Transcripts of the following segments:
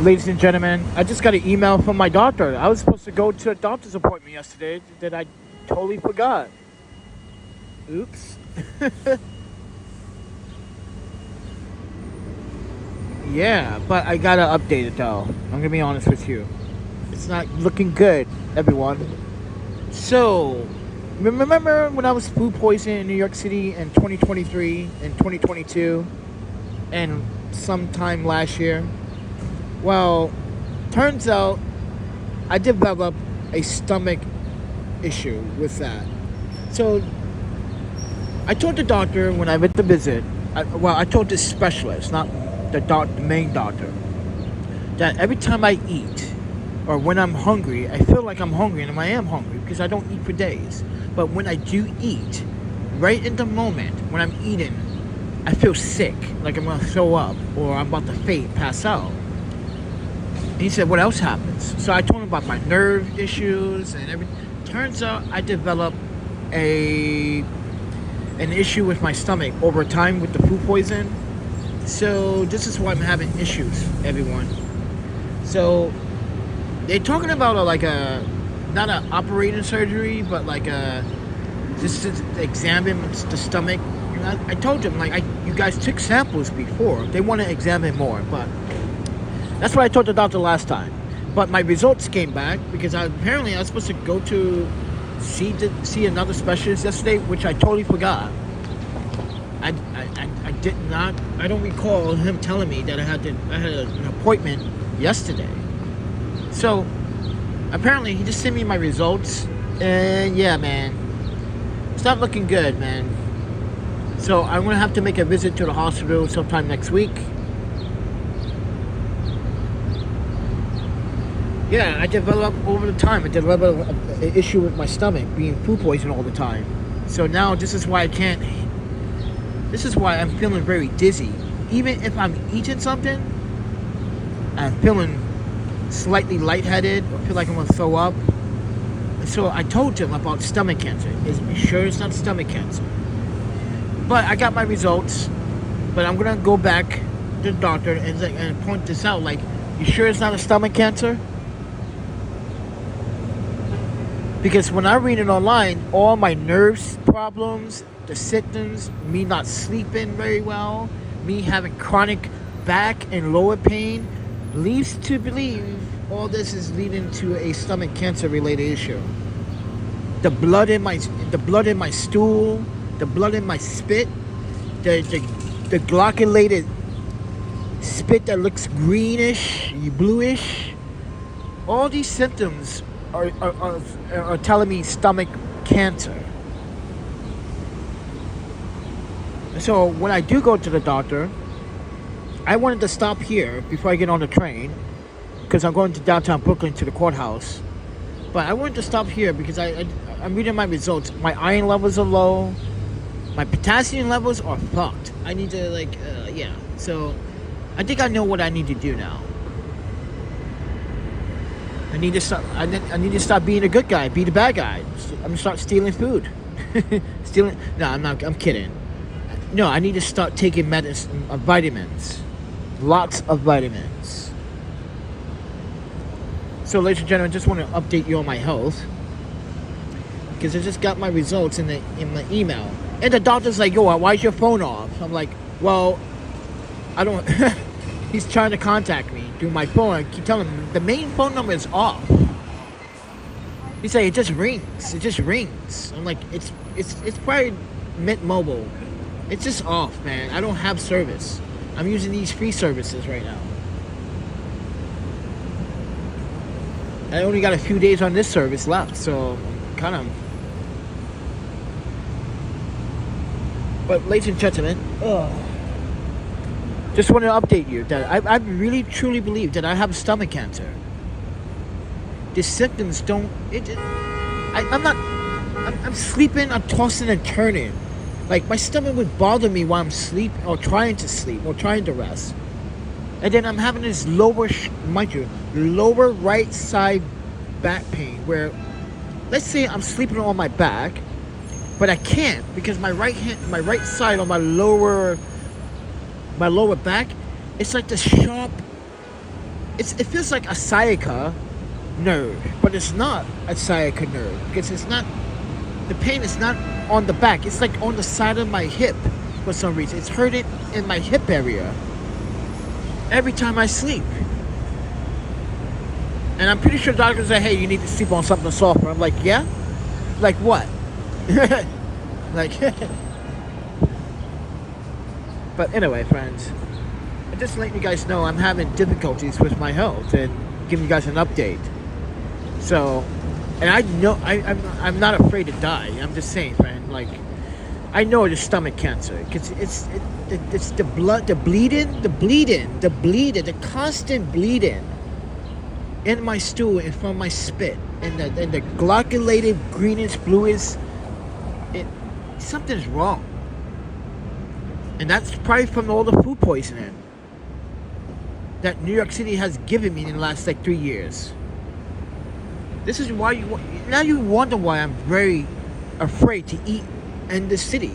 Ladies and gentlemen, I just got an email from my doctor. I was supposed to go to a doctor's appointment yesterday that I totally forgot. Oops. Yeah, but I gotta update it though. I'm gonna be honest with you. It's not looking good, everyone. So, remember when I was food poisoned in New York City in 2023 and 2022 and sometime last year? Well, turns out I developed a stomach issue with that. So I told the doctor when I went to visit, I told the specialist, not the main doctor, that every time I eat or when I'm hungry, I feel like I'm hungry, and I am hungry because I don't eat for days. But when I do eat, right in the moment when I'm eating, I feel sick, like I'm gonna throw up or I'm about to pass out. He said, what else happens? So I told him about my nerve issues and everything. Turns out I developed an issue with my stomach over time with the food poison. So this is why I'm having issues, everyone. So they're talking about not an operating surgery, but just to examine the stomach. And I told them, you guys took samples before. They want to examine more, but that's what I told the doctor last time. But my results came back because apparently I was supposed to go to see another specialist yesterday, which I totally forgot. I did not. I don't recall him telling me that I had an appointment yesterday. So apparently he just sent me my results, and yeah, man, it's not looking good, man. So I'm gonna have to make a visit to the hospital sometime next week. Yeah, I developed over the time. I developed an issue with my stomach being food poisoned all the time. So now this is why I'm feeling very dizzy. Even if I'm eating something, I'm feeling slightly lightheaded or feel like I'm gonna throw up. So I told him about stomach cancer. Is you sure it's not stomach cancer? But I got my results. But I'm gonna go back to the doctor and point this out. You sure it's not a stomach cancer? Because when I read it online, all my nerves problems, the symptoms, me not sleeping very well, me having chronic back and lower pain, leads to believe all this is leading to a stomach cancer related issue. The blood in my stool, the blood in my spit, the glockulated spit that looks greenish, bluish, all these symptoms are telling me stomach cancer. So when I do go to the doctor, I wanted to stop here before I get on the train because I'm going to downtown Brooklyn to the courthouse. But I wanted to stop here because I'm reading my results. My iron levels are low. My potassium levels are fucked. I need to yeah. So I think I know what I need to do now. I need to stop being a good guy, be the bad guy. I'm gonna start stealing food. No, I'm kidding. No, I need to start taking medicine, vitamins. Lots of vitamins. So, ladies and gentlemen, I just want to update you on my health. Because I just got my results in my email. And the doctor's like, yo, why's your phone off? I'm like, well, I don't... He's trying to contact me through my phone. I keep telling him the main phone number is off. He said it just rings. It just rings. I'm like, it's probably Mint Mobile. It's just off, man. I don't have service. I'm using these free services right now. I only got a few days on this service left, so kind of. But ladies and gentlemen, just want to update you that I really truly believe that I have stomach cancer. The symptoms don't. I'm sleeping. I'm tossing and turning. My stomach would bother me while I'm sleeping or trying to sleep or trying to rest. And then I'm having this lower right side back pain where, let's say I'm sleeping on my back, but I can't because my right side on my lower back, it's like the sharp it feels like a sciatica nerve, but it's not a sciatica nerve because it's not. The pain is not on the back. It's like on the side of my hip for some reason. It's hurting in my hip area every time I sleep. And I'm pretty sure doctors say, hey, you need to sleep on something softer. I'm like, yeah? Like what? Like, but anyway, friends, I'm just letting you guys know I'm having difficulties with my health and giving you guys an update. So, and I know I'm not afraid to die. I'm just saying, friend. Like, I know it's stomach cancer because it's the blood, the bleeding, the constant bleeding in my stool and from my spit, and the coagulated greenish bluish. Something's wrong, and that's probably from all the food poisoning that New York City has given me in the last like 3 years. This is why you wonder why I'm very afraid to eat in the city.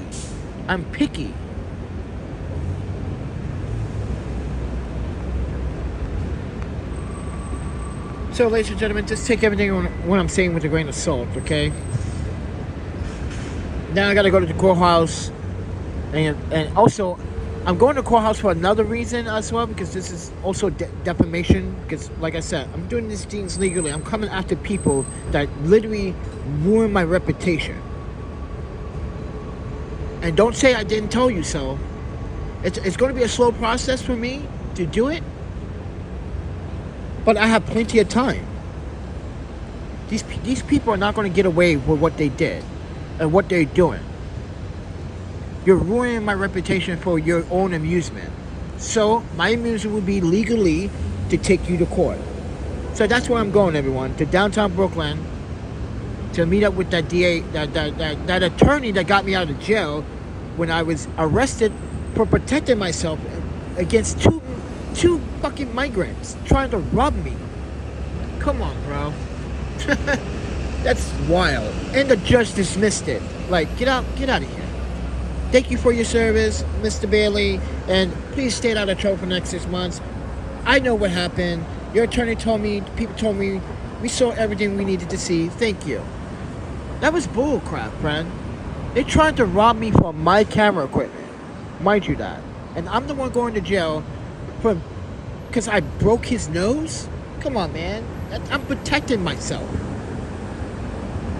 I'm picky. So, ladies and gentlemen, just take everything what I'm saying with a grain of salt, okay? Now I gotta go to the courthouse, and also I'm going to the courthouse for another reason as well, because this is also defamation. Because, like I said, I'm doing these things legally. I'm coming after people that literally ruin my reputation. And don't say I didn't tell you so. It's going to be a slow process for me to do it, but I have plenty of time. These people are not going to get away with what they did and what they're doing. You're ruining my reputation for your own amusement. So my amusement would be legally to take you to court. So that's where I'm going, everyone, to downtown Brooklyn to meet up with that DA, that attorney that got me out of jail when I was arrested for protecting myself against two fucking migrants trying to rob me. Come on, bro. That's wild. And the judge dismissed it. Like, get out of here. Thank you for your service, Mr. Bailey, and please stay out of trouble for the next 6 months. I know what happened. Your attorney told me, people told me, we saw everything we needed to see. Thank you. That was bull crap, friend. They tried to rob me for my camera equipment. Mind you that. And I'm the one going to jail because I broke his nose? Come on, man. I'm protecting myself.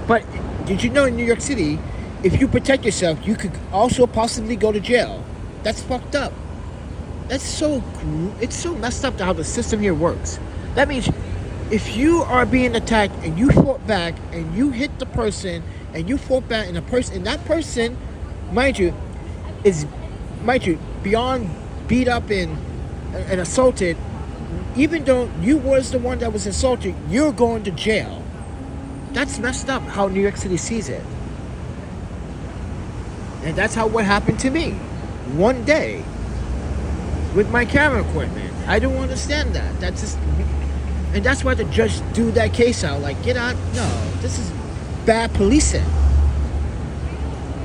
But did you know in New York City, if you protect yourself, you could also possibly go to jail. That's fucked up. It's so messed up to how the system here works. That means if you are being attacked and you fought back and you hit the person and you fought back and that person, mind you, beyond beat up and assaulted, even though you was the one that was assaulted, you're going to jail. That's messed up how New York City sees it. And that's what happened to me. One day. With my camera equipment. I don't understand that. That's just... And that's why the judge threw that case out. Like, get out. No. This is bad policing.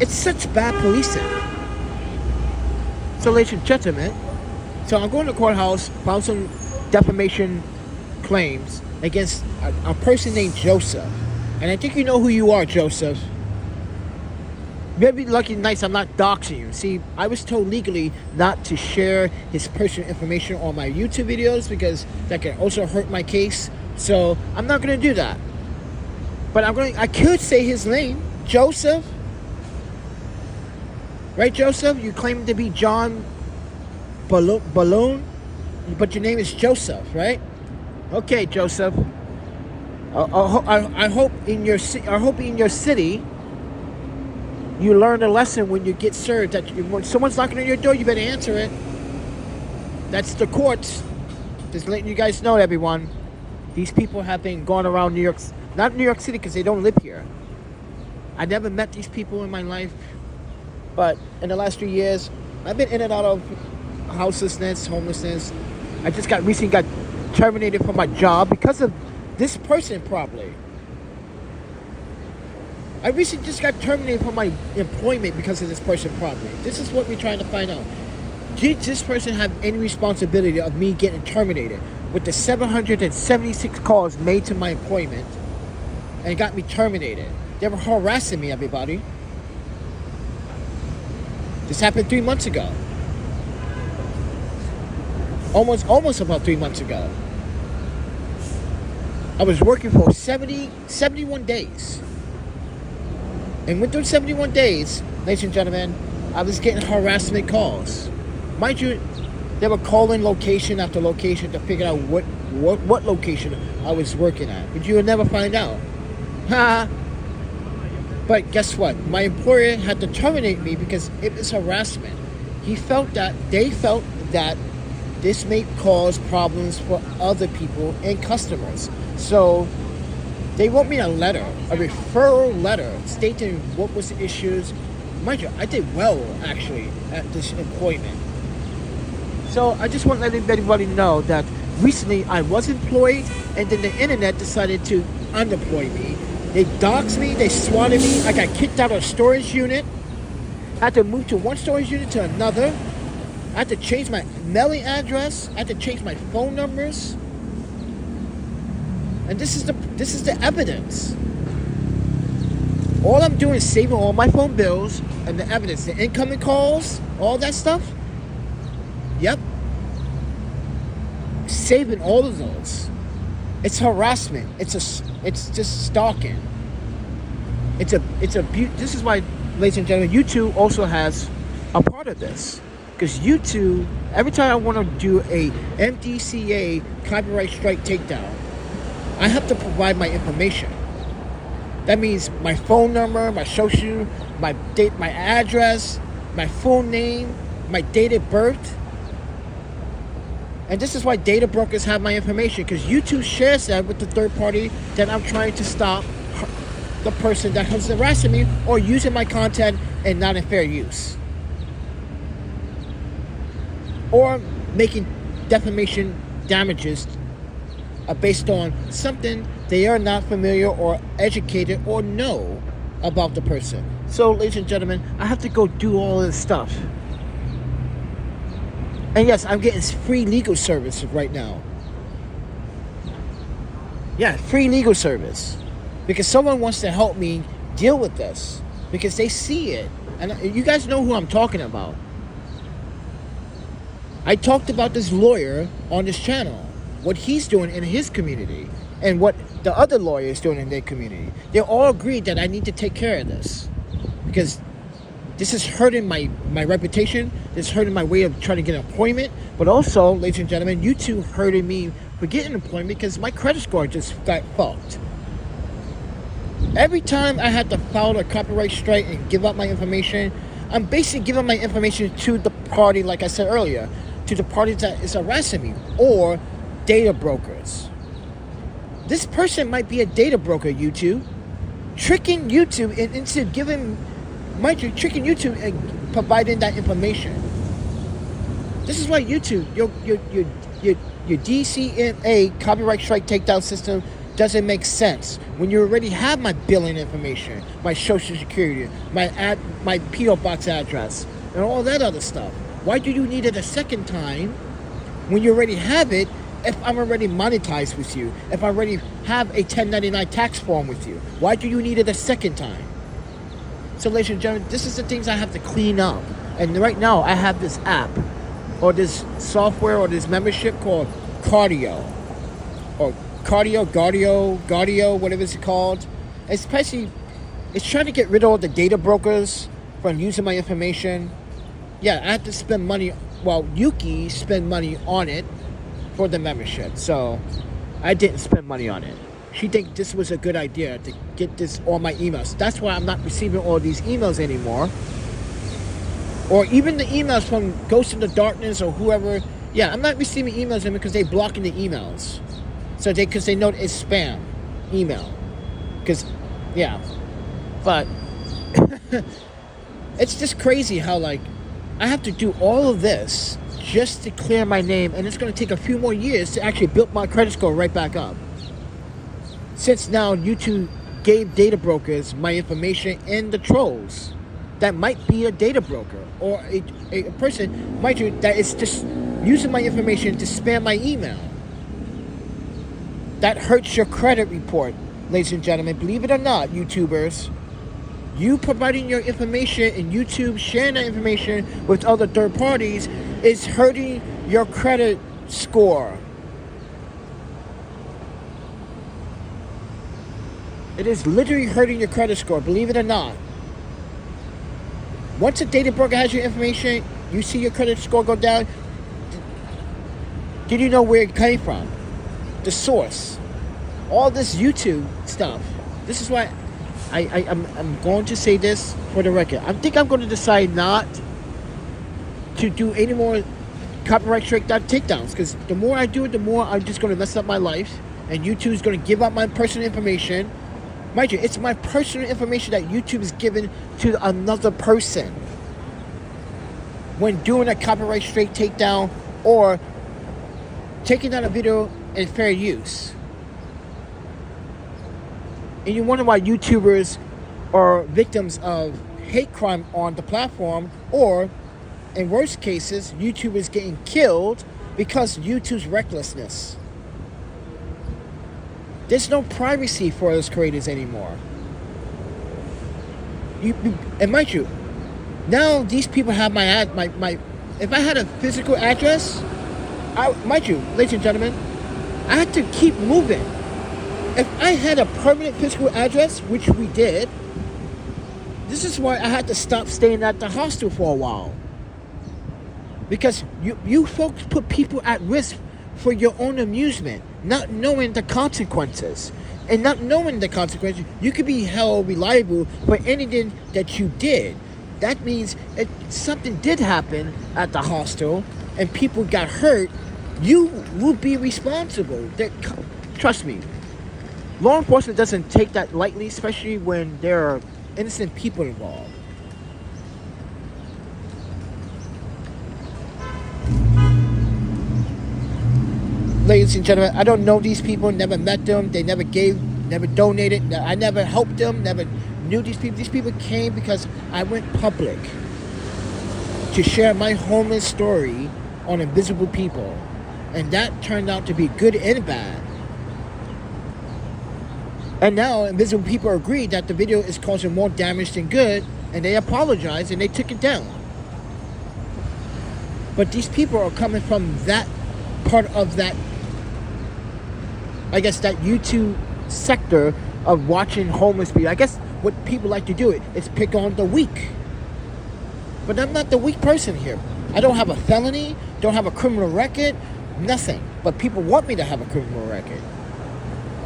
It's such bad policing. So, ladies and gentlemen. So, I'm going to the courthouse. Found some defamation claims against a person named Joseph. And I think you know who you are, Joseph. Maybe lucky nights I'm not doxing you. See, I was told legally not to share his personal information on my YouTube videos because that can also hurt my case. So I'm not going to do that. But I could say his name, Joseph. Right, Joseph? You claim to be John Balloon, but your name is Joseph, right? Okay, Joseph. I hope in your city you learn a lesson when you get served. That when someone's knocking on your door, you better answer it. That's the courts. Just letting you guys know, everyone. These people have been going around New York, not New York City because they don't live here. I never met these people in my life, but in the last 3 years, I've been in and out of houselessness, homelessness. I just recently got terminated from my job because of this person, probably. I recently just got terminated from my employment because of this person, probably. This is what we're trying to find out. Did this person have any responsibility of me getting terminated? with the 776 calls made to my employment and got me terminated. They were harassing me, everybody. This happened 3 months ago. Almost about 3 months ago. I was working for 71 days. And within 71 days, ladies and gentlemen, I was getting harassment calls. Mind you, they were calling location after location to figure out what location I was working at. But you would never find out. Ha! But guess what? My employer had to terminate me because it was harassment. They felt that this may cause problems for other people and customers. So they wrote me a letter, a referral letter, stating what was the issues. Mind you, I did well, actually, at this employment. So I just want to let everybody know that recently I was employed, and then the internet decided to unemploy me. They doxed me, they swatted me, I got kicked out of a storage unit. I had to move to one storage unit to another. I had to change my mailing address. I had to change my phone numbers. And this is the evidence. All I'm doing is saving all my phone bills and the evidence, the incoming calls, all that stuff. Yep. Saving all of those. It's harassment. It's just stalking. This is why, ladies and gentlemen, YouTube also has a part of this. Because YouTube, every time I want to do a MDCA copyright strike takedown, I have to provide my information. That means my phone number, my social, my date, my address, my full name, my date of birth. And this is why data brokers have my information, because YouTube shares that with the third party that I'm trying to stop the person that is harassing me or using my content and not in fair use. Or making defamation damages based on something they are not familiar or educated or know about the person. So, ladies and gentlemen, I have to go do all this stuff. And yes, I'm getting free legal service right now. Yeah, free legal service. Because someone wants to help me deal with this. Because they see it. And you guys know who I'm talking about. I talked about this lawyer on this channel. What he's doing in his community. And what the other lawyer is doing in their community. They all agreed that I need to take care of this. Because this is hurting my reputation. This is hurting my way of trying to get an employment. But also, ladies and gentlemen, YouTube hurting me for getting employment because my credit score just got fucked. Every time I had to file a copyright strike and give up my information, I'm basically giving my information to the party, like I said earlier, to the party that is harassing me, or data brokers. This person might be a data broker, YouTube, tricking YouTube into giving... Mind you, tricking YouTube and providing that information. This is why YouTube, your DCMA copyright strike takedown system doesn't make sense when you already have my billing information, my social security, my PO box address, and all that other stuff. Why do you need it a second time when you already have it? If I'm already monetized with you, if I already have a 1099 tax form with you, why do you need it a second time? So, ladies and gentlemen, this is the things I have to clean up. And right now, I have this app, or this software, or this membership called Cardio. Or Guardio, whatever it's called. Especially, it's trying to get rid of all the data brokers from using my information. Yeah, I have to spend money. Well, Yuki spent money on it for the membership. So, I didn't spend money on it. She think this was a good idea to get this on my emails. That's why I'm not receiving all these emails anymore. Or even the emails from Ghost in the Darkness or whoever. Yeah, I'm not receiving emails anymore because they're blocking the emails. So because they know it's spam email. Because, yeah. But it's just crazy how, like, I have to do all of this just to clear my name. And it's going to take a few more years to actually build my credit score right back up. Since now YouTube gave data brokers my information and the trolls that might be a data broker or a person, mind you, that is just using my information to spam my email. That hurts your credit report, ladies and gentlemen. Believe it or not, YouTubers. You providing your information and YouTube sharing that information with other third parties is hurting your credit score. It is literally hurting your credit score, believe it or not. Once a data broker has your information, you see your credit score go down. Did you know where it came from? The source. All this YouTube stuff. This is why I'm going to say this for the record. I think I'm going to decide not to do any more copyright strike takedowns, because the more I do it, the more I'm just going to mess up my life, and YouTube is going to give up my personal information. Mind you, it's my personal information that YouTube is giving to another person when doing a copyright strike takedown or taking down a video in fair use. And you wonder why YouTubers are victims of hate crime on the platform, or in worst cases, YouTubers getting killed because YouTube's recklessness. There's no privacy for those creators anymore. And mind you, now these people have my if I had a physical address, mind you, ladies and gentlemen, I had to keep moving. If I had a permanent physical address, which we did, this is why I had to stop staying at the hostel for a while. Because you folks put people at risk for your own amusement, not knowing the consequences. And not knowing the consequences, you could be held reliable for anything that you did. That means if something did happen at the hostel and people got hurt, you will be responsible. Trust me, law enforcement doesn't take that lightly, especially when there are innocent people involved. Ladies and gentlemen, I don't know these people, never met them, they never gave, never donated, I never helped them, never knew these people. These people came because I went public to share my homeless story on invisible people. And that turned out to be good and bad. And now invisible people agreed that the video is causing more damage than good, and they apologized and they took it down. But these people are coming from that part of that, I guess, that YouTube sector of watching homeless people. I guess what people like to do is pick on the weak. But I'm not the weak person here. I don't have a felony, don't have a criminal record, nothing. But people want me to have a criminal record.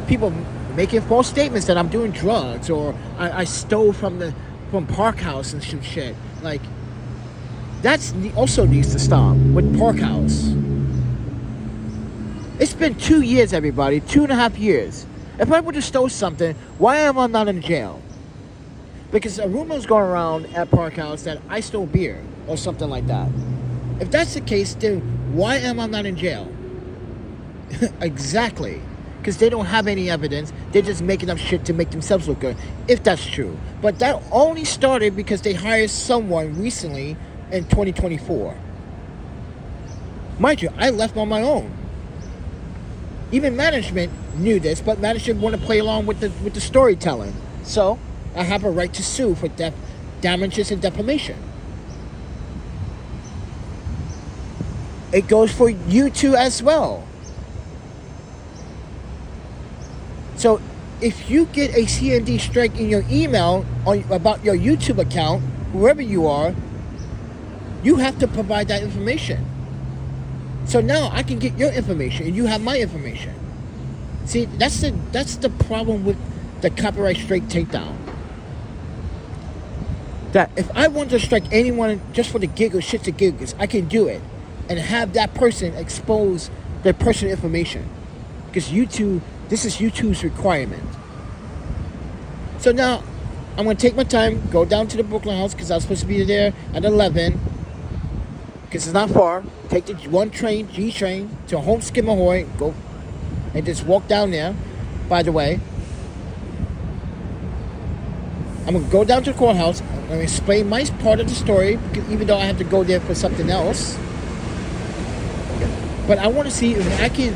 People making false statements that I'm doing drugs, or I stole from Park House and some shit. Like, that's also needs to stop with Park House. It's been 2 years, everybody. 2.5 years. If I would have stole something, why am I not in jail? Because a rumor is going around at Park House that I stole beer or something like that. If that's the case, then why am I not in jail? Exactly. Because they don't have any evidence. They're just making up shit to make themselves look good, if that's true. But that only started because they hired someone recently in 2024. Mind you, I left on my own. Even management knew this, but management wanted to play along with the storytelling. So I have a right to sue for damages and defamation. It goes for you too as well. So if you get a CND strike in your email about your YouTube account, whoever you are, you have to provide that information. So now I can get your information and you have my information. See, that's the problem with the copyright strike takedown. That if I want to strike anyone just for the giggle, shits and giggles, I can do it and have that person expose their personal information. Because YouTube, this is YouTube's requirement. So now I'm going to take my time, go down to the Brooklyn house because I was supposed to be there at 11. Because it's not far. Take the one train, G train, to Home Skimmahoy, go and just walk down there. By the way, I'm going to go down to the courthouse. I'm going to explain my part of the story, even though I have to go there for something else. But I want to see if I can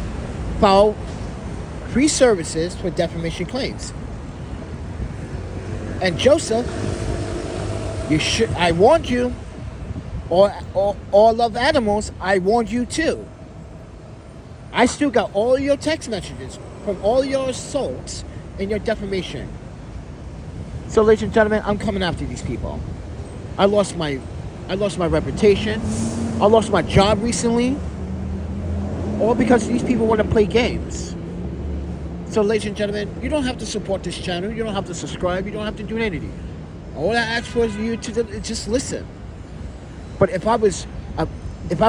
file free services for defamation claims. And Joseph, I warned you. All love animals, I warned you too. I still got all your text messages from all your assaults and your defamation. So, ladies and gentlemen, I'm coming after these people. I lost my reputation. I lost my job recently. All because these people want to play games. So, ladies and gentlemen, you don't have to support this channel. You don't have to subscribe. You don't have to do anything. All I ask for is you to just listen. But if I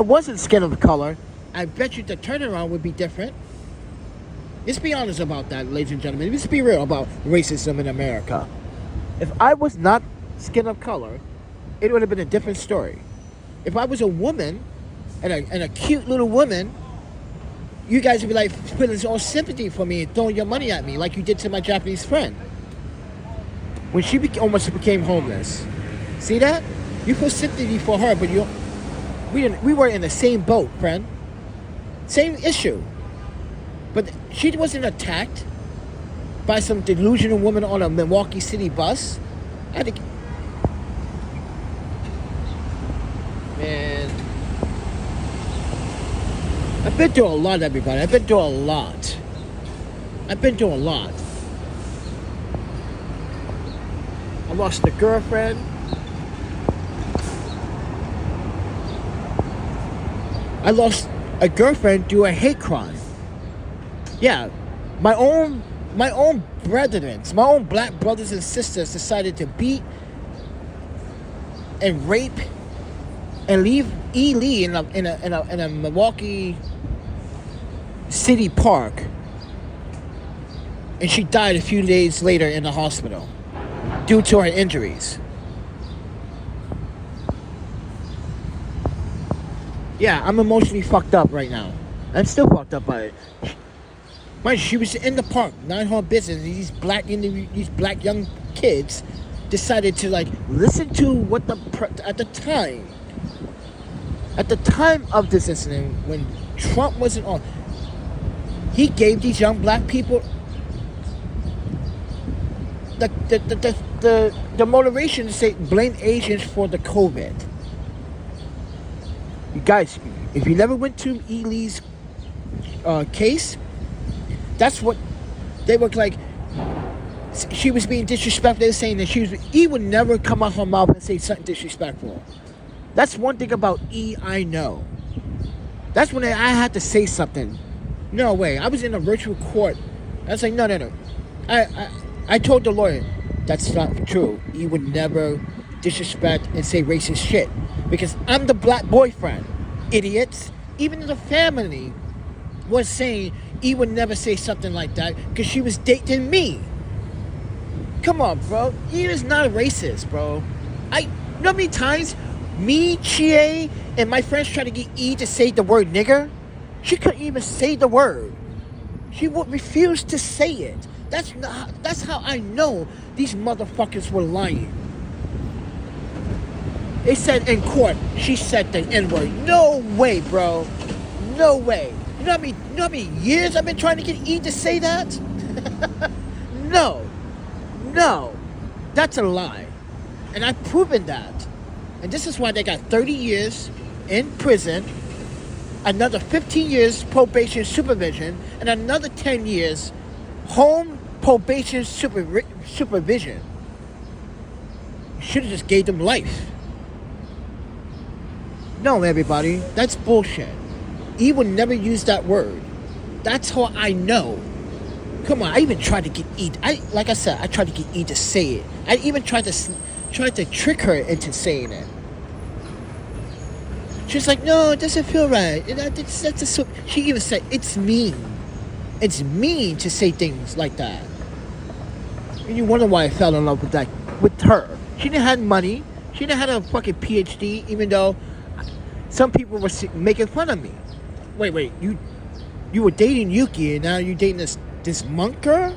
wasn't skin of color, I bet you the turnaround would be different. Let's be honest about that, ladies and gentlemen. Let's be real about racism in America. If I was not skin of color, it would have been a different story. If I was a woman, and a cute little woman, you guys would be like feeling all sympathy for me and throwing your money at me like you did to my Japanese friend when she almost became homeless. See that? You feel sympathy for her, but we were in the same boat, friend. Same issue. But she wasn't attacked by some delusional woman on a Milwaukee City bus. Man. I've been through a lot, everybody. I've been through a lot. I lost a girlfriend. I lost a girlfriend due to a hate crime. Yeah, my own brethren, my own black brothers and sisters decided to beat and rape and leave E. Lee in a Milwaukee City park, and she died a few days later in the hospital due to her injuries. Yeah, I'm emotionally fucked up right now. I'm still fucked up by it. Mind you, she was in the park, mind her business. These black young kids decided to listen to what at the time of this incident, when Trump wasn't on, he gave these young black people the motivation to say blame Asians for the COVID. You guys, if you never went to E. Lee's case, that's what they were like. She was being disrespectful. They were saying that E would never come out her mouth and say something disrespectful. That's one thing about E I know. That's when I had to say something. No way. I was in a virtual court. I was like, no. I told the lawyer, that's not true. E would never disrespect and say racist shit. Because I'm the black boyfriend. Idiots. Even the family was saying E would never say something like that because she was dating me. Come on, bro. E is not a racist, bro. You know how many times me, Chie, and my friends tried to get E to say the word nigger? She couldn't even say the word. She would refuse to say it. That's how I know these motherfuckers were lying. They said in court, she said the N-word. No way, bro. No way. You know how many years I've been trying to get E to say that? No. That's a lie. And I've proven that. And this is why they got 30 years in prison, another 15 years probation supervision, and another 10 years home probation supervision. Should have just gave them life. No, everybody, that's bullshit. E would never use that word. That's how I know. Come on, I even tried to get E. Like I said, I tried to get E to say it. I even tried to trick her into saying it. She's like, no, it doesn't feel right. She even said, it's mean. It's mean to say things like that. And you wonder why I fell in love with her. She didn't have money. She didn't have a fucking PhD, even though some people were making fun of me. Wait, you were dating Yuki and now you're dating this monk girl?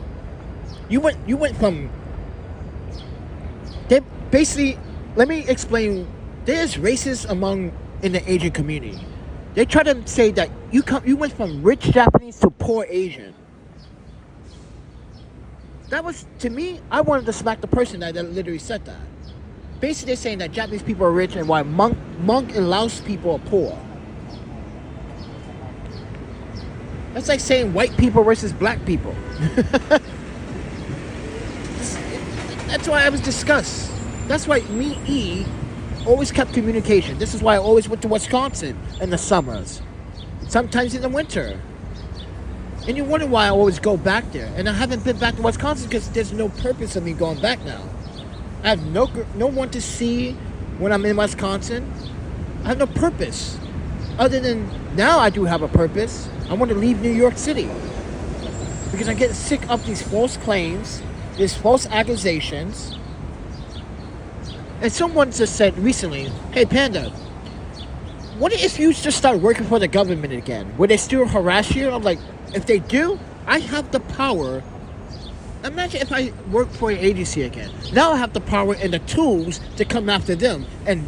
You went from... They basically, let me explain. There's racism in the Asian community. They try to say that you went from rich Japanese to poor Asian. That was, to me, I wanted to smack the person that literally said that. Basically, they're saying that Japanese people are rich and why Monk and Laos people are poor. That's like saying white people versus black people. That's why I was discussed. That's why me, always kept communication. This is why I always went to Wisconsin in the summers. Sometimes in the winter. And you wonder why I always go back there. And I haven't been back to Wisconsin because there's no purpose of me going back now. I have no one to see when I'm in Wisconsin. I have no purpose. Other than now I do have a purpose. I want to leave New York City. Because I'm getting sick of these false claims, these false accusations. And someone just said recently, hey Panda, what if you just start working for the government again? Would they still harass you? I'm like, if they do, I have the power. Imagine if I work for an agency again. Now I have the power and the tools to come after them. And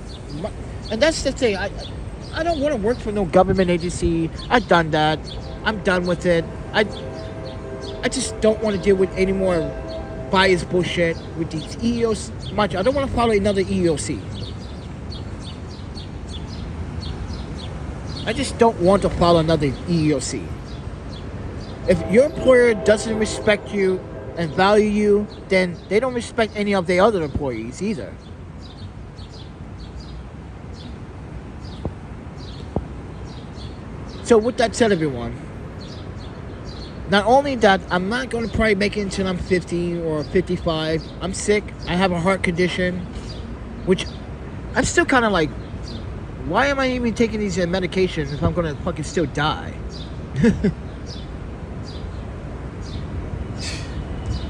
that's the thing. I don't want to work for no government agency. I've done that. I'm done with it. I just don't want to deal with any more bias bullshit with these EEOC. Much. I don't want to follow another EEOC. I just don't want to follow another EEOC. If your employer doesn't respect you and value you, then they don't respect any of the other employees either. So with that said, everyone, not only that, I'm not going to probably make it until I'm 50 or 55. I'm sick. I have a heart condition, which I'm still kind of like, why am I even taking these medications if I'm going to fucking still die?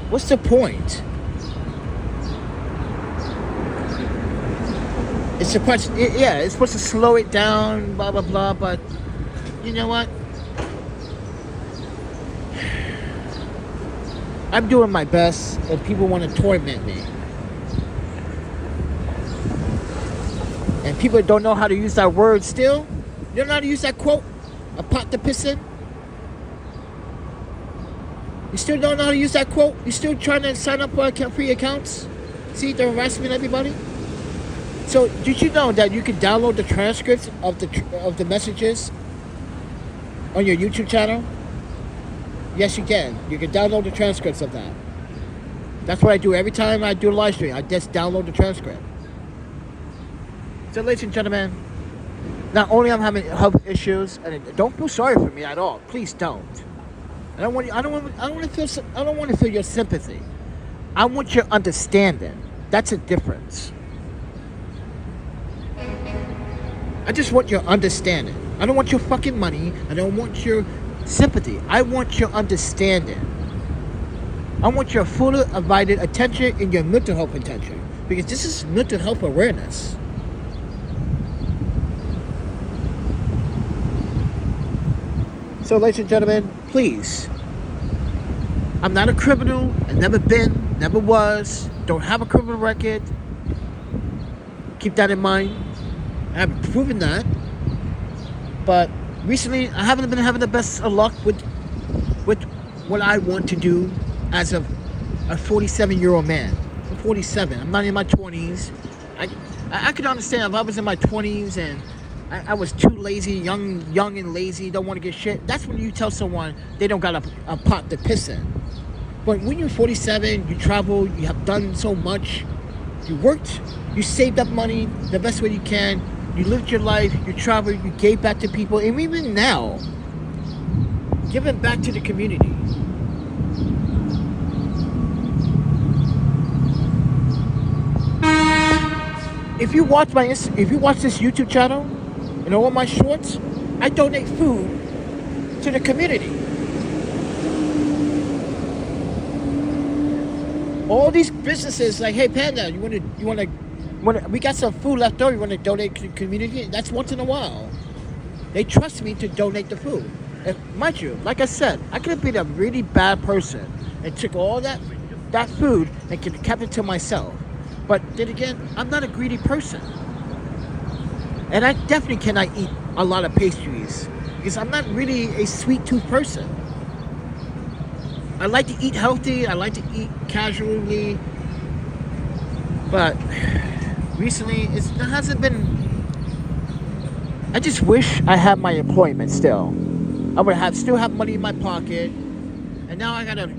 What's the point? It's supposed to slow it down, blah, blah, blah, but you know what? I'm doing my best if people want to torment me. And people don't know how to use that word still. You don't know how to use that quote? A pot to piss in? You still don't know how to use that quote? You still trying to sign up for free accounts? See, they're harassing everybody. So, did you know that you can download the transcripts of the messages on your YouTube channel? Yes, you can. You can download the transcripts of that. That's what I do every time I do a live stream. I just download the transcript. So, ladies and gentlemen, not only I'm having health issues, and don't feel sorry for me at all. Please don't. I don't want to feel your sympathy. I want your understanding. That's a difference. I just want your understanding. I don't want your fucking money. I don't want your sympathy. I want your understanding. I want your full undivided attention and your mental health attention. Because this is mental health awareness. So, ladies and gentlemen, please. I'm not a criminal. I've never been, never was. Don't have a criminal record. Keep that in mind. I haven't proven that. But recently, I haven't been having the best of luck with what I want to do as a 47-year-old man. I'm 47. I'm not in my 20s. I could understand if I was in my 20s and I was too lazy, young and lazy, don't want to get shit. That's when you tell someone they don't got a pot to piss in. But when you're 47, you travel, you have done so much, you worked, you saved up money the best way you can, you lived your life, you traveled, you gave back to people, and even now, giving back to the community. If you watch this YouTube channel and all my shorts, I donate food to the community. All these businesses like, hey Panda, we got some food left over, you want to donate to the community? That's once in a while. They trust me to donate the food. And mind you, like I said, I could have been a really bad person and took all that food and kept it to myself. But then again, I'm not a greedy person. And I definitely cannot eat a lot of pastries because I'm not really a sweet tooth person. I like to eat healthy. I like to eat casually. But recently, it hasn't been. I just wish I had my employment still. I would still have money in my pocket. And now I gotta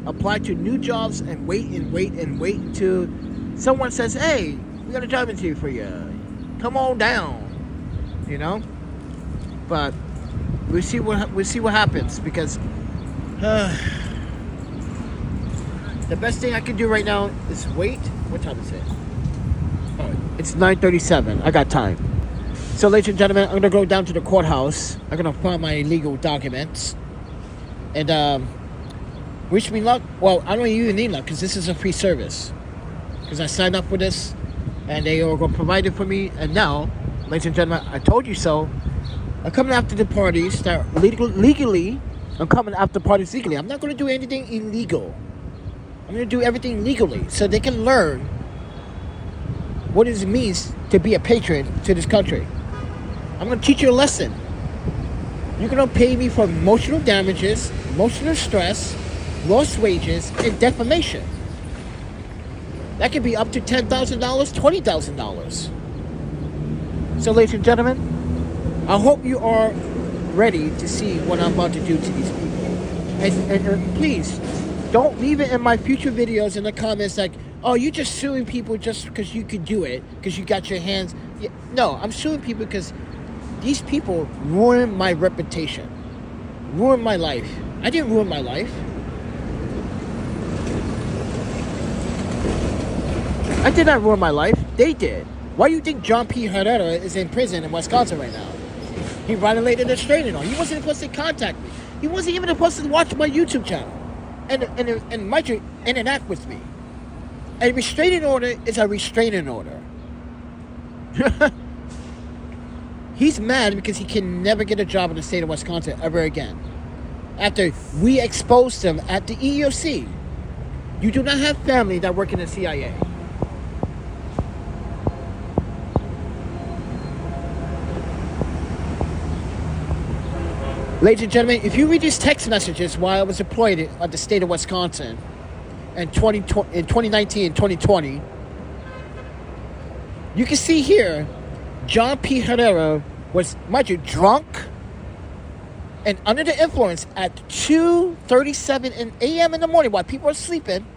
apply to new jobs and wait until someone says, "Hey, we got a job interview for you. Come on down." You know. But we'll see what happens, because the best thing I can do right now is wait. What time is it? Oh, it's 9:37. I got time. So, ladies and gentlemen, I'm gonna go down to the courthouse. I'm gonna find my legal documents, and wish me luck. Well, I don't even need luck, because this is a free service. Because I signed up for this, and they are gonna provide it for me. And now, ladies and gentlemen, I told you so. I'm coming after the parties that are legally. I'm coming after parties legally. I'm not gonna do anything illegal. I'm going to do everything legally so they can learn what it means to be a patron to this country. I'm going to teach you a lesson. You're going to pay me for emotional damages, emotional stress, lost wages, and defamation. That could be up to $10,000, $20,000. So, ladies and gentlemen, I hope you are ready to see what I'm about to do to these people. And please, don't leave it in my future videos in the comments like, "Oh, you're just suing people just because you could do it, because you got your hands." Yeah, no, I'm suing people because these people ruined my reputation, ruined my life. I didn't ruin my life. I did not ruin my life. They did. Why do you think John P. Herrera is in prison in Wisconsin right now? He violated a restraining order. He wasn't supposed to contact me. He wasn't even supposed to watch my YouTube channel and mind you, interact with me. A restraining order is a restraining order. He's mad because he can never get a job in the state of Wisconsin ever again. After we exposed him at the EEOC. You do not have family that work in the CIA. Ladies and gentlemen, if you read these text messages while I was deployed at the state of Wisconsin in 2019 and 2020, you can see here, John P. Herrera was, mind you, drunk and under the influence at 2:37 a.m. in the morning while people are sleeping,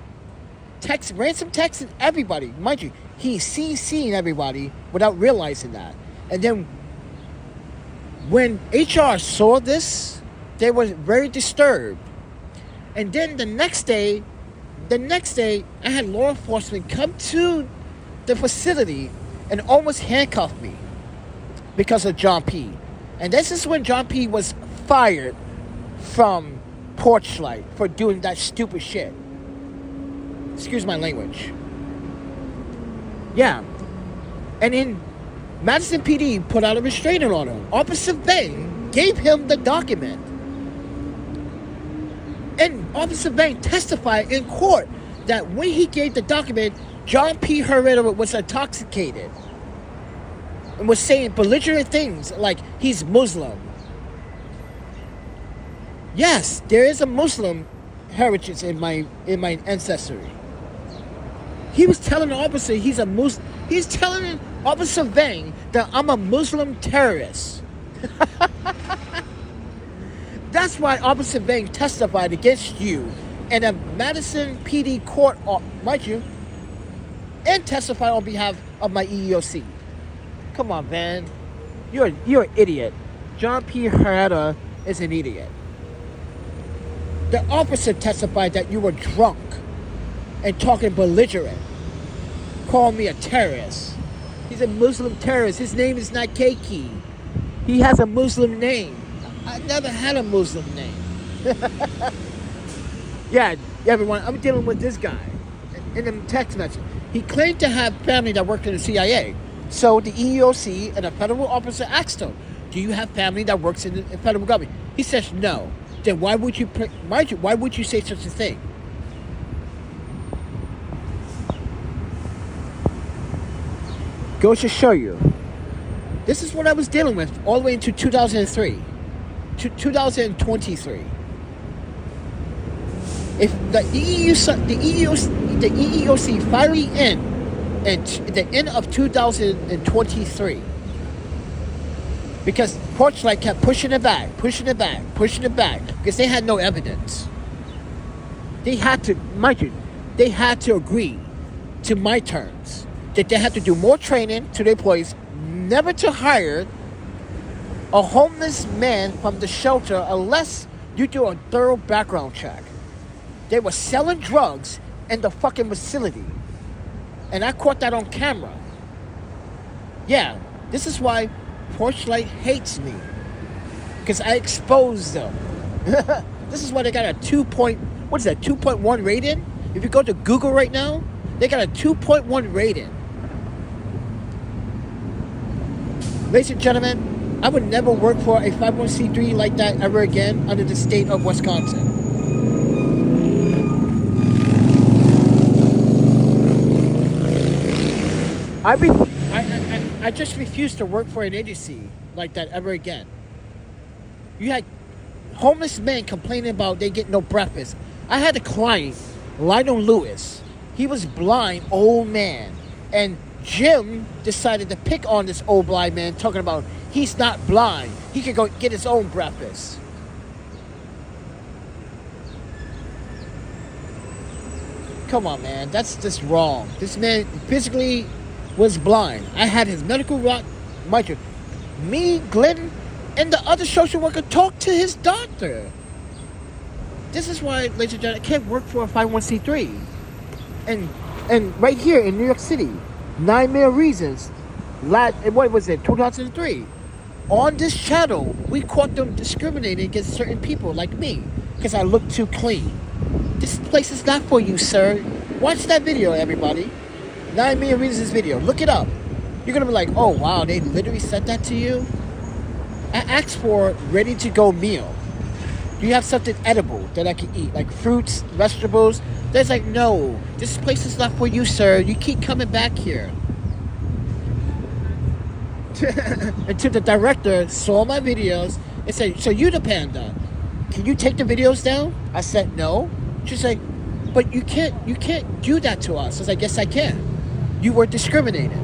ransom texting everybody. Mind you, he's CCing everybody without realizing that. And then when HR saw this, they were very disturbed. And then the next day, I had law enforcement come to the facility and almost handcuffed me because of John P. And this is when John P. was fired from Porchlight for doing that stupid shit. Excuse my language. Yeah. And in Madison PD put out a restraining order. Officer Vang gave him the document. And Officer Vang testified in court that when he gave the document, John P. Herrera was intoxicated and was saying belligerent things like he's Muslim. Yes, there is a Muslim heritage in my ancestry. He was telling the officer he's a Muslim. He's telling Officer Vang that I'm a Muslim terrorist. That's why Officer Vang testified against you in a Madison PD court, mind you, and testified on behalf of my EEOC. Come on, man. You're an idiot. John P. Herrera is an idiot. The officer testified that you were drunk and talking belligerent. Called me a terrorist. He's a Muslim terrorist. His name is not Keiki. He has a Muslim name. I never had a Muslim name. Yeah, everyone, I'm dealing with this guy in the text message. He claimed to have family that worked in the CIA. So the EEOC and a federal officer asked him, "Do you have family that works in the federal government?" He says no. Then why would you say such a thing? Goes to show you. This is what I was dealing with all the way into 2003. To 2023. If the EEOC finally end at the end of 2023, because Porchlight kept pushing it back, because they had no evidence. They had to, mind you, they had to agree to my terms that they had to do more training to their employees, never to hire a homeless man from the shelter unless you do a thorough background check. They were selling drugs in the fucking facility. And I caught that on camera. Yeah, this is why Porchlight hates me. Because I exposed them. This is why they got a 2.1 rating? If you go to Google right now, they got a 2.1 rating. Ladies and gentlemen, I would never work for a 501c3 like that ever again under the state of Wisconsin. I just refuse to work for an agency like that ever again. You had homeless men complaining about they get no breakfast. I had a client, Lionel Lewis. He was blind, old man. And Jim decided to pick on this old blind man, talking about he's not blind. He could go get his own breakfast. Come on, man. That's just wrong. This man physically was blind. I had his medical record. Me, Glenn, and the other social worker talked to his doctor. This is why, ladies and gentlemen, I can't work for a 501c3. And right here in New York City, 9 Million Reasons, what was it, 2003. On this channel, we caught them discriminating against certain people like me because I look too clean. This place is not for you, sir. Watch that video, everybody. 9 Million Reasons video. Look it up. You're going to be like, oh, wow, they literally said that to you? I asked for ready-to-go meal. Do you have something edible that I can eat? Like fruits, vegetables? There's like, no. This place is not for you, sir. You keep coming back here. Until the director saw my videos and said, so you the panda. Can you take the videos down? I said, no. She's like, but you can't do that to us. I was like, yes, I can. You were discriminated.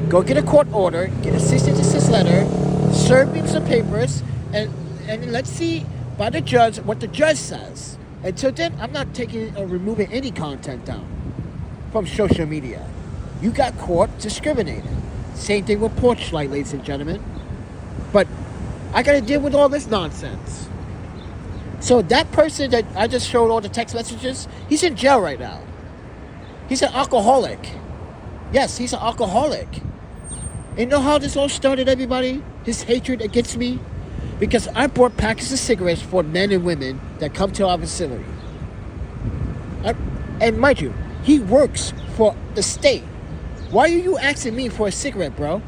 Go get a court order, get a cease and desist letter, serve me some papers, and let's see by the judge what the judge says. Until then, I'm not taking or removing any content down from social media. You got caught discriminated. Same thing with Porchlight, ladies and gentlemen. But I gotta deal with all this nonsense. So that person that I just showed all the text messages, he's in jail right now. He's an alcoholic. Yes, he's an alcoholic. And you know how this all started, everybody? His hatred against me? Because I bought packets of cigarettes for men and women that come to our facility. And mind you, he works for the state. Why are you asking me for a cigarette, bro?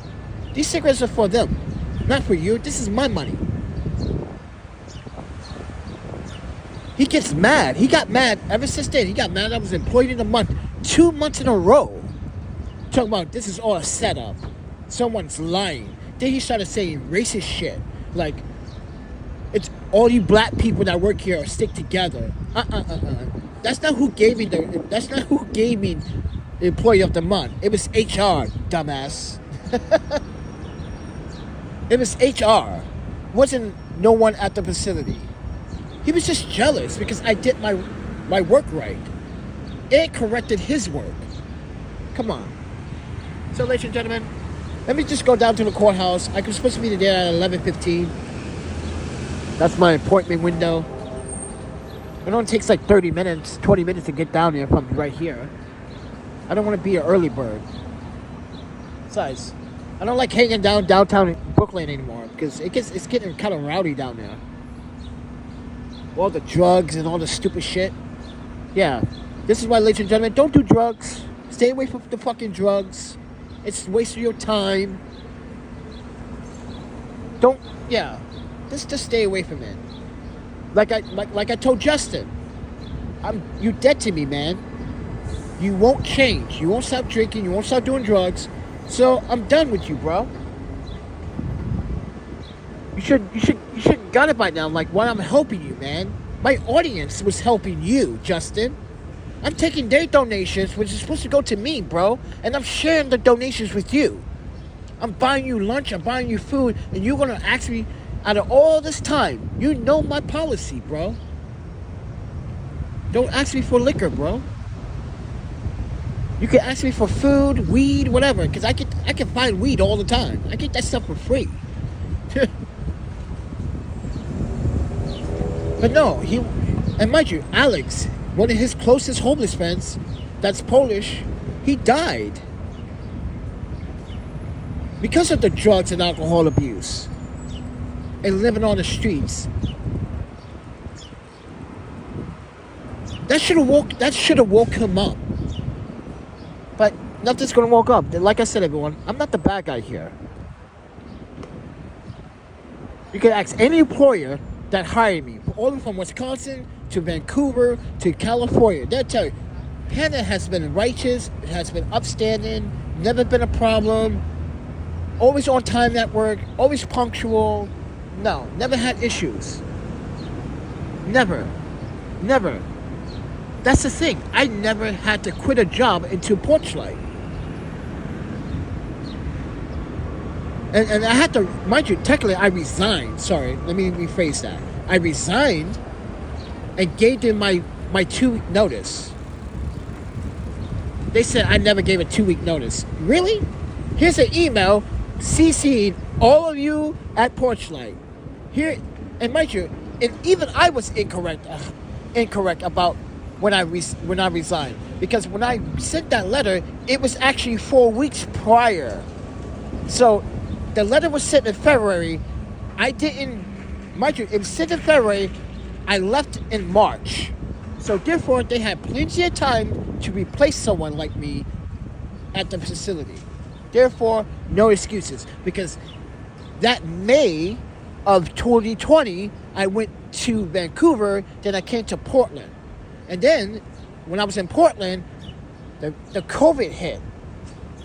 These cigarettes are for them, not for you. This is my money. He gets mad. He got mad ever since then. He got mad I was employed in a month. 2 months in a row. Talking about this is all a setup. Someone's lying. Then he started saying racist shit. Like, it's all you black people that work here stick together. That's not who gave me the employee of the month. It was HR, dumbass. It was HR. Wasn't no one at the facility. He was just jealous because I did my work right. It corrected his work. Come on. So, ladies and gentlemen, let me just go down to the courthouse. I was supposed to be there at 11:15. That's my appointment window. It only takes like 30 minutes, 20 minutes to get down there from right here. I don't want to be an early bird. Besides, I don't like hanging downtown in Brooklyn anymore because it's getting kind of rowdy down there. All the drugs and all the stupid shit. Yeah. This is why, ladies and gentlemen, don't do drugs. Stay away from the fucking drugs. It's wasting your time. Just stay away from it. Like I told Justin, you dead to me, man. You won't change. You won't stop drinking. You won't stop doing drugs. So I'm done with you, bro. You should got it by now. Like, why I'm helping you, man. My audience was helping you, Justin. I'm taking their donations, which is supposed to go to me, bro. And I'm sharing the donations with you. I'm buying you lunch, I'm buying you food, and you're going to ask me, out of all this time, you know my policy, bro. Don't ask me for liquor, bro. You can ask me for food, weed, whatever, because I can find weed all the time. I get that stuff for free. But no, and mind you, Alex, one of his closest homeless friends, that's Polish, he died because of the drugs and alcohol abuse and living on the streets. That should have woke him up. But nothing's gonna woke up. Like I said, everyone, I'm not the bad guy here. You can ask any employer that hired me, all from Wisconsin to Vancouver to California. They'll tell you, Panda has been righteous, has been upstanding, never been a problem, always on time at work, always punctual. No, never had issues. Never. That's the thing. I never had to quit a job until Porchlight. And I had to, mind you, technically I resigned. Sorry, let me rephrase that. I resigned and gave them my 2-week notice. They said I never gave a 2-week notice. Really? Here's an email CC'd all of you at Porchlight. Here, and mind you, and even I was incorrect about when I resigned, because when I sent that letter, it was actually 4 weeks prior. So the letter was sent in February. Mind you, it was sent in February. I left in March. So therefore, they had plenty of time to replace someone like me at the facility. Therefore, no excuses. Because that May of 2020, I went to Vancouver, then I came to Portland. And then, when I was in Portland, the COVID hit.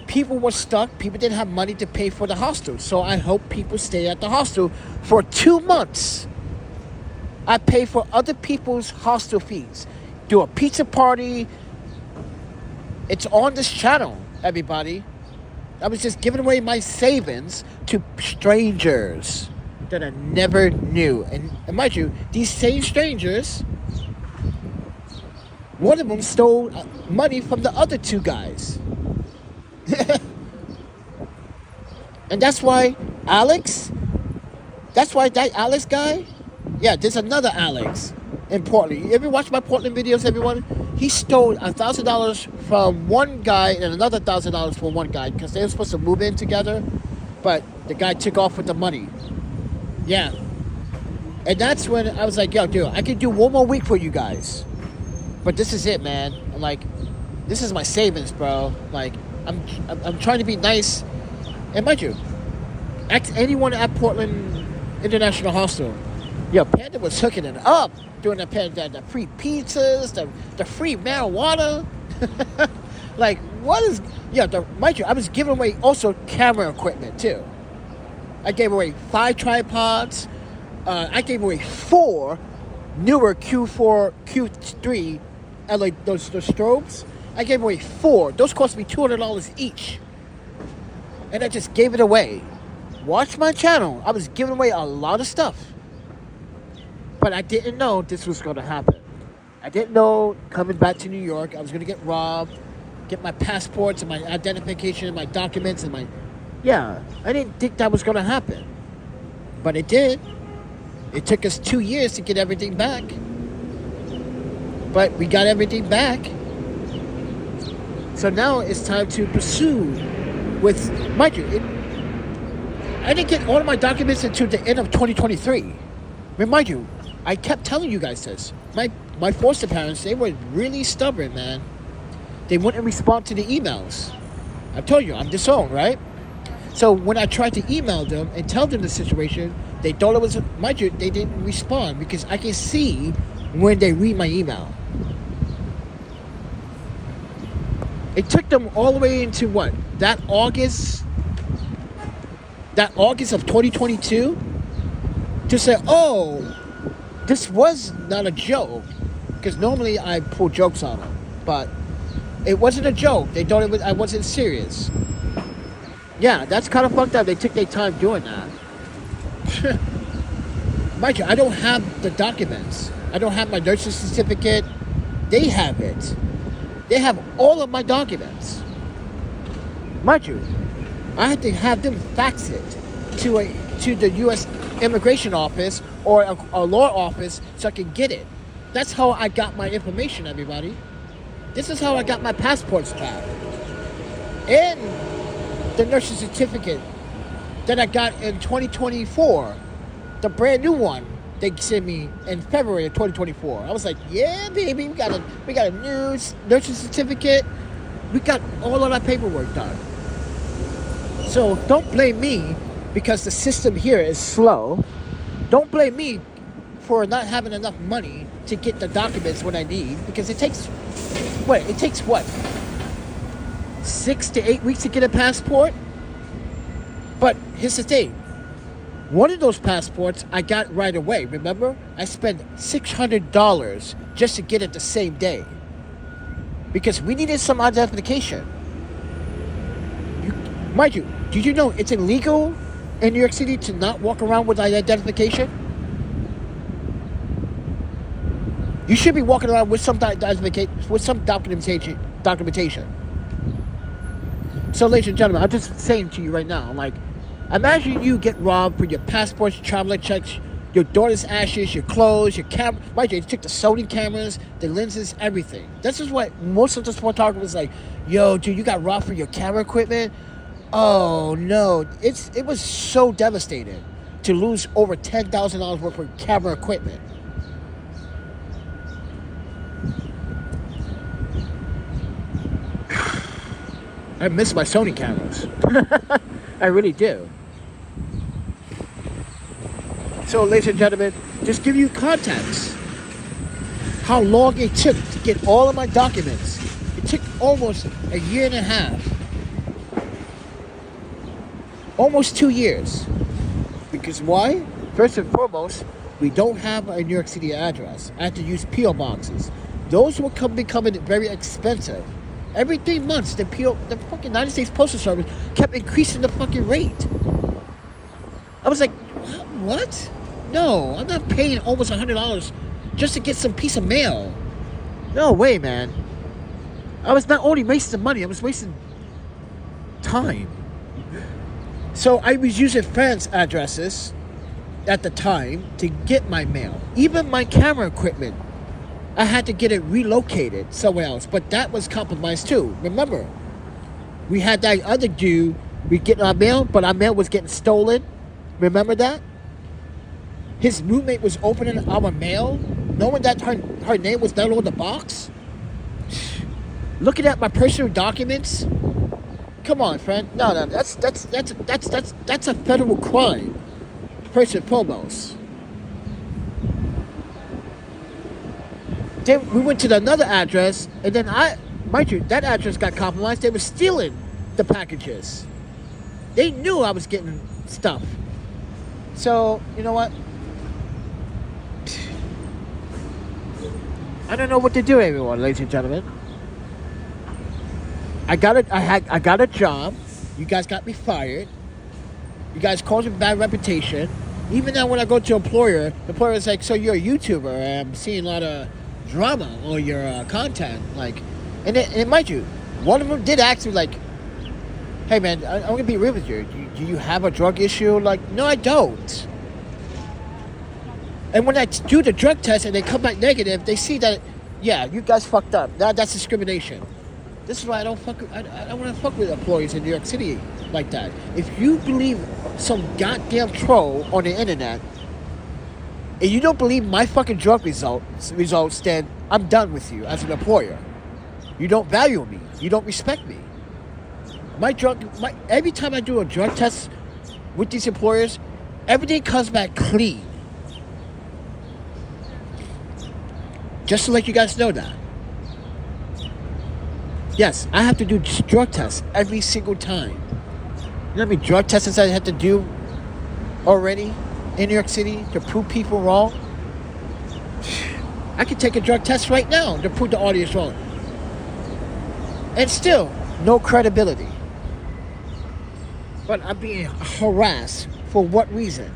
People were stuck. People didn't have money to pay for the hostel. So I helped people stay at the hostel for 2 months. I paid for other people's hostel fees. Do a pizza party. It's on this channel, everybody. I was just giving away my savings to strangers that I never knew. And mind you, these same strangers, one of them stole money from the other 2 guys. And that's why that Alex guy, yeah, there's another Alex in Portland. You ever watch my Portland videos, everyone? He stole $1,000 from one guy and another $1,000 from one guy because they were supposed to move in together, but the guy took off with the money. Yeah. And that's when I was like, yo, dude, I can do 1 more week for you guys. But this is it, man. I'm like, this is my savings, bro. Like, I'm trying to be nice. And mind you, ask anyone at Portland International Hostel. Yo, Panda was hooking it up during the pandemic. The free pizzas, the free marijuana. Like, what is... Yeah, mind you, I was giving away also camera equipment, too. I gave away 5 tripods. I gave away 4 newer Q3 like those strobes. I gave away 4. Those cost me $200 each. And I just gave it away. Watch my channel. I was giving away a lot of stuff. But I didn't know this was going to happen. I didn't know coming back to New York, I was going to get robbed, get my passports and my identification and my documents and my... Yeah, I didn't think that was going to happen. But it did. It took us 2 years to get everything back. But we got everything back. So now it's time to pursue with... Mind you, I didn't get all of my documents until the end of 2023. Remind you, I kept telling you guys this. My foster parents, they were really stubborn, man. They wouldn't respond to the emails. I told you, I'm disowned, right? So when I tried to email them and tell them the situation, they thought it was... Mind you, they didn't respond because I can see when they read my email. It took them all the way into what? That August of 2022 to say, oh, this was not a joke, because normally I pull jokes on them, but it wasn't a joke. They thought I wasn't serious. Yeah, that's kind of fucked up. They took their time doing that. Mind you, I don't have the documents. I don't have my nursing certificate. They have it. They have all of my documents. Mind you, I had to have them fax it to the U.S. Immigration Office or a law office so I can get it. That's how I got my information, everybody. This is how I got my passports back. And the nursing certificate that I got in 2024, the brand new one they sent me in February of 2024. I was like, yeah, baby, we got a new nursing certificate. We got all of our paperwork done. So don't blame me because the system here is slow. Don't blame me for not having enough money to get the documents when I need, because it takes what? 6 to 8 weeks to get a passport? But here's the thing. One of those passports I got right away, remember? I spent $600 just to get it the same day. Because we needed some identification. Mind you, did you know it's illegal in New York City to not walk around with identification? You should be walking around with some documentation. So, ladies and gentlemen, I'm just saying to you right now, like, imagine you get robbed for your passports, your traveler checks, your daughter's ashes, your clothes, your camera. Mind you, they took the Sony cameras, the lenses, everything. This is what most of the photographers like. Yo, dude, you got robbed for your camera equipment? Oh no, it was so devastating to lose over $10,000 worth of camera equipment. I miss my Sony cameras. I really do. So, ladies and gentlemen, just give you context how long it took to get all of my documents. It took almost a year and a half. Almost 2 years. Because why? First and foremost, we don't have a New York City address. I had to use P.O. boxes. Those will becoming very expensive. Every 3 months, the fucking United States Postal Service kept increasing the fucking rate. I was like, what? No, I'm not paying almost $100 just to get some piece of mail. No way, man. I was not only wasting money, I was wasting time. So I was using friends' addresses at the time to get my mail. Even my camera equipment, I had to get it relocated somewhere else. But that was compromised too. Remember, we had that other dude, we get our mail, but our mail was getting stolen. Remember that? His roommate was opening our mail, knowing that her name was not on the box. Looking at my personal documents. Come on, friend. No, that's a federal crime. First and foremost. Then we went to another address, and then mind you, that address got compromised. They were stealing the packages. They knew I was getting stuff. So, you know what? I don't know what to do, everyone, ladies and gentlemen. I got a job. You guys got me fired. You guys caused me bad reputation. Even now when I go to employer, the employer is like, so you're a YouTuber. I'm seeing a lot of drama on your content. Like, and mind you, one of them did ask me like, hey man, I'm going to be real with you. Do you have a drug issue? Like, no, I don't. And when I do the drug test and they come back negative, they see that, yeah, you guys fucked up. That's discrimination. This is why I don't want to fuck with employees in New York City like that. If you believe some goddamn troll on the internet, and you don't believe my fucking drug results, then I'm done with you as an employer. You don't value me. You don't respect me. Every time I do a drug test with these employers, everything comes back clean. Just to let you guys know that. Yes, I have to do drug tests every single time. You know how many drug tests I had to do already in New York City to prove people wrong? I can take a drug test right now to prove the audio is wrong. And still, no credibility. But I'm being harassed for what reason?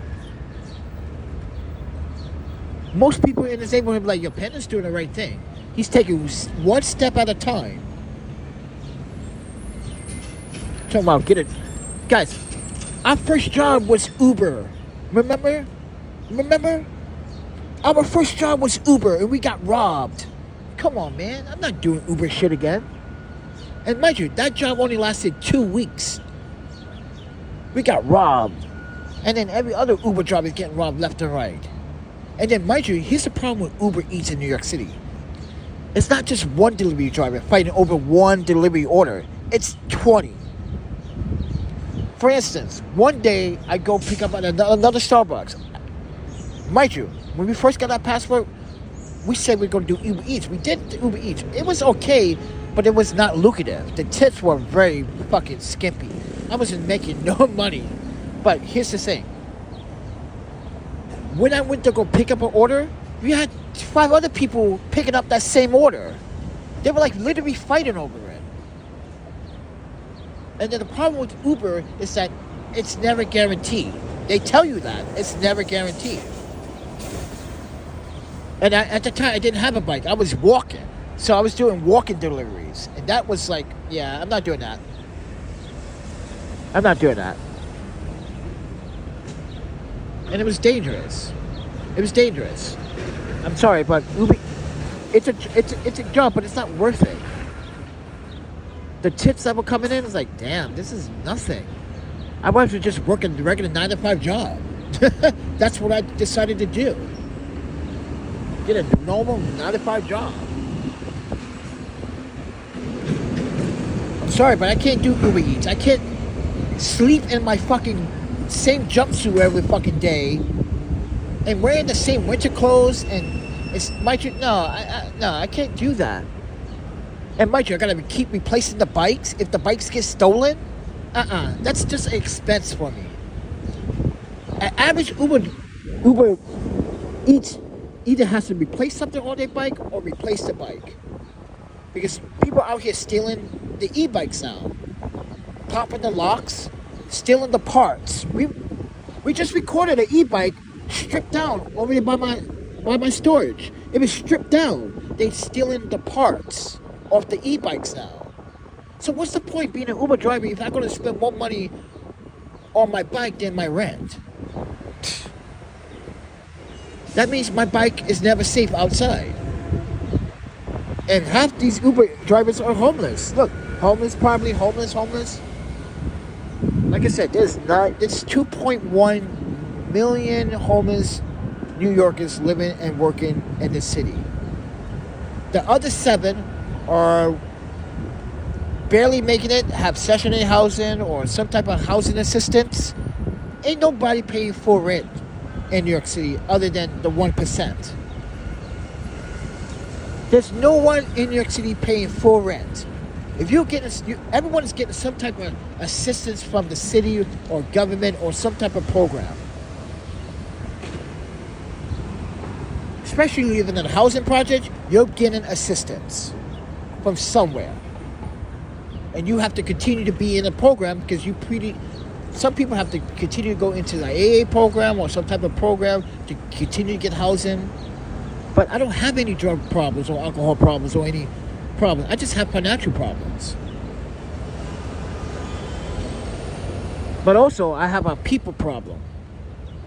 Most people in this neighborhood are like, your Panda's doing the right thing. He's taking one step at a time. Talking about get it. Guys, our first job was Uber. Remember? Our first job was Uber and we got robbed. Come on, man. I'm not doing Uber shit again. And mind you, that job only lasted 2 weeks. We got robbed. And then every other Uber driver is getting robbed left and right. And then mind you, here's the problem with Uber Eats in New York City. It's not just one delivery driver fighting over one delivery order. It's 20. For instance, one day I go pick up at another Starbucks. Mind you, when we first got our passport, we said we were going to do Uber Eats. We did Uber Eats. It was okay, but it was not lucrative. The tips were very fucking skimpy. I wasn't making no money. But here's the thing. When I went to go pick up an order, we had 5 other people picking up that same order. They were like literally fighting over it. And then the problem with Uber is that it's never guaranteed. They tell you that. It's never guaranteed. And at the time, I didn't have a bike. I was walking. So I was doing walking deliveries. And that was like, yeah, I'm not doing that. I'm not doing that. And it was dangerous. It was dangerous. I'm sorry, but Uber, it's a job, but it's not worth it. The tips that were coming in was like, damn, this is nothing. I wanted to just work a regular 9-to-5 job. That's what I decided to do. Get a normal 9-to-5 job. I'm sorry, but I can't do Uber Eats. I can't sleep in my fucking same jumpsuit every fucking day and wearing the same winter clothes and it's I can't do that. And mind you, I gotta keep replacing the bikes if the bikes get stolen. That's just an expense for me. An average Uber Eats either has to replace something on their bike or replace the bike, because people out here stealing the e-bikes now, popping the locks, stealing the parts. We just recorded an e-bike stripped down over there by my storage. It was stripped down. They stealing the parts off the e-bikes now. So what's the point being an Uber driver if I'm going to spend more money on my bike than my rent? That means my bike is never safe outside. And half these Uber drivers are homeless. Look, probably homeless. Like I said, there's 2.1 million homeless New Yorkers living and working in the city. The other 7 are barely making it, have Section 8 housing or some type of housing assistance. Ain't nobody paying full rent in New York City other than the 1%. There's no one in New York City paying full rent. If you're getting, everyone is getting some type of assistance from the city or government or some type of program. Especially living in a housing project, you're getting assistance from somewhere. And you have to continue to be in a program because some people have to continue to go into the AA program or some type of program to continue to get housing. But I don't have any drug problems or alcohol problems or any problems. I just have financial problems. But also, I have a people problem.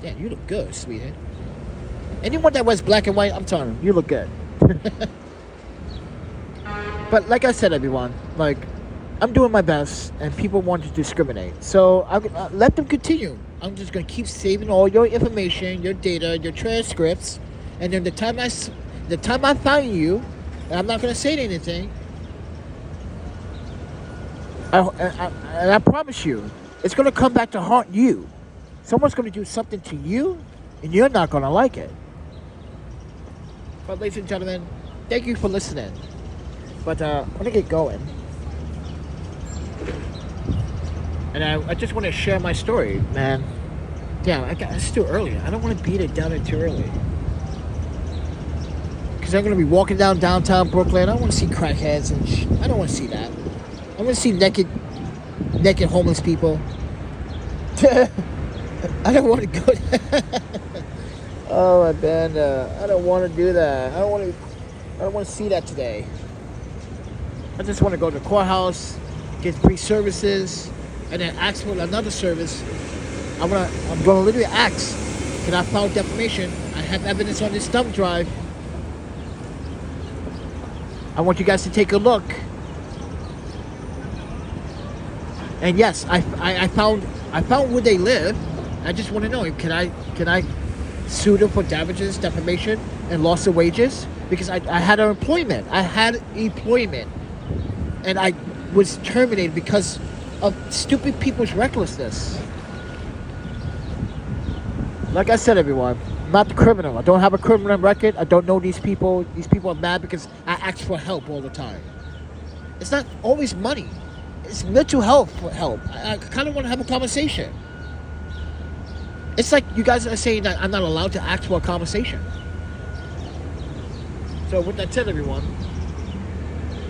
Damn, you look good, sweetheart. Anyone that wears black and white, I'm telling you, you look good. But like I said, everyone, like, I'm doing my best, and people want to discriminate. So let them continue. I'm just going to keep saving all your information, your data, your transcripts, and then the time I find you, and I'm not going to say anything, and I promise you, it's going to come back to haunt you. Someone's going to do something to you, and you're not going to like it. But ladies and gentlemen, thank you for listening. But I'm going to get going. And I just want to share my story, man. Yeah, it's too early. I don't want to beat it down too early. Because because I'm gonna be walking down downtown Brooklyn. I don't want to see crackheads and I don't want to see that. I want to see naked homeless people. I don't want to go. Oh, my band. I don't want to do that. I don't want to see that today. I just want to go to the courthouse, get free services, and then ask for another service. I'm gonna literally ask, can I file defamation? I have evidence on this thumb drive. I want you guys to take a look. And yes, I found where they live. I just want to know, can I sue them for damages, defamation, and loss of wages? Because I had employment. I had employment. And I was terminated because of stupid people's recklessness. Like I said, everyone, I'm not the criminal. I don't have a criminal record. I don't know these people. These people are mad because I ask for help all the time. It's not always money. It's mental health help. I kind of want to have a conversation. It's like you guys are saying that I'm not allowed to ask for a conversation. So with that said, everyone,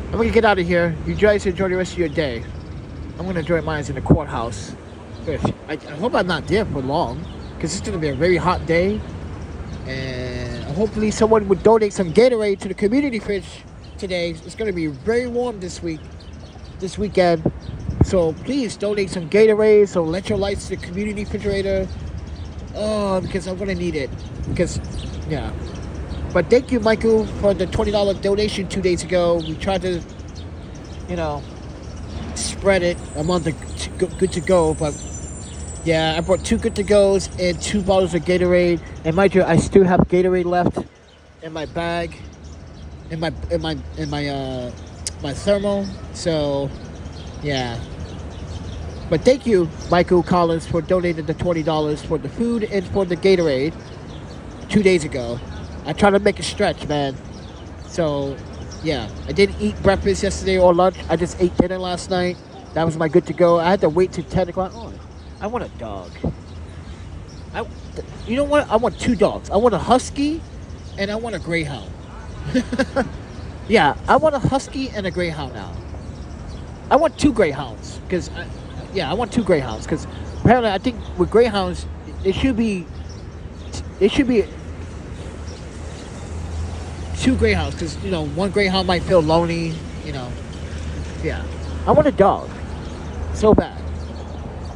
I'm going to get out of here. You guys enjoy the rest of your day. I'm going to enjoy mine in the courthouse. I hope I'm not there for long, because it's going to be a very hot day. And hopefully someone would donate some Gatorade to the community fridge today. It's going to be very warm this weekend. So please donate some Gatorade, some electrolytes to the community refrigerator. Oh, because I'm going to need it. Because, yeah. But thank you, Michael, for the $20 donation 2 days ago. We tried to, spread it. I'm on the good to go, but yeah, I brought 2 good to goes and 2 bottles of Gatorade. And mind you, I still have Gatorade left in my bag, in my thermal. So, yeah. But thank you, Michael Collins, for donating the $20 for the food and for the Gatorade 2 days ago. I try to make a stretch, man. So, yeah. I didn't eat breakfast yesterday or lunch. I just ate dinner last night. That was my good to go. I had to wait till 10 o'clock. Oh, I want a dog. You know what? I want 2 dogs. I want a husky and I want a greyhound. Yeah, I want a husky and a greyhound now. I want 2 greyhounds. I want 2 greyhounds. Because apparently I think with greyhounds, it should be 2 greyhounds, because one greyhound might feel lonely. Yeah, I want a dog so bad.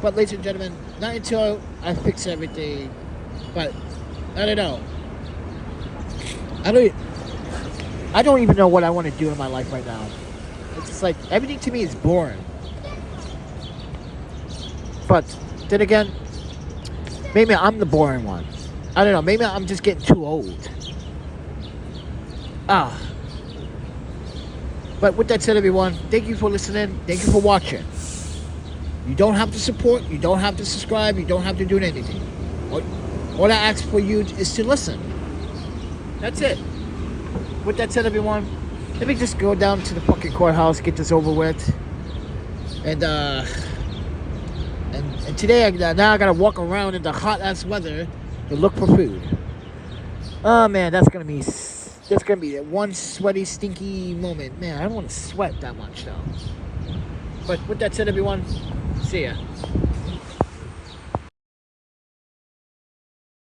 But ladies and gentlemen, not until I fix everything. But I don't know. I don't even know what I want to do in my life right now. It's just like everything to me is boring. But then again, maybe I'm the boring one. I don't know. Maybe I'm just getting too old. But with that said, everyone, thank you for listening. Thank you for watching. You don't have to support. You don't have to subscribe. You don't have to do anything. All I ask for you is to listen. That's it. With that said, everyone, let me just go down to the fucking courthouse, get this over with. And today, now I gotta walk around in the hot ass weather to look for food. Oh man, that's gonna be one sweaty, stinky moment. Man, I don't want to sweat that much though. But with that said, everyone, see ya.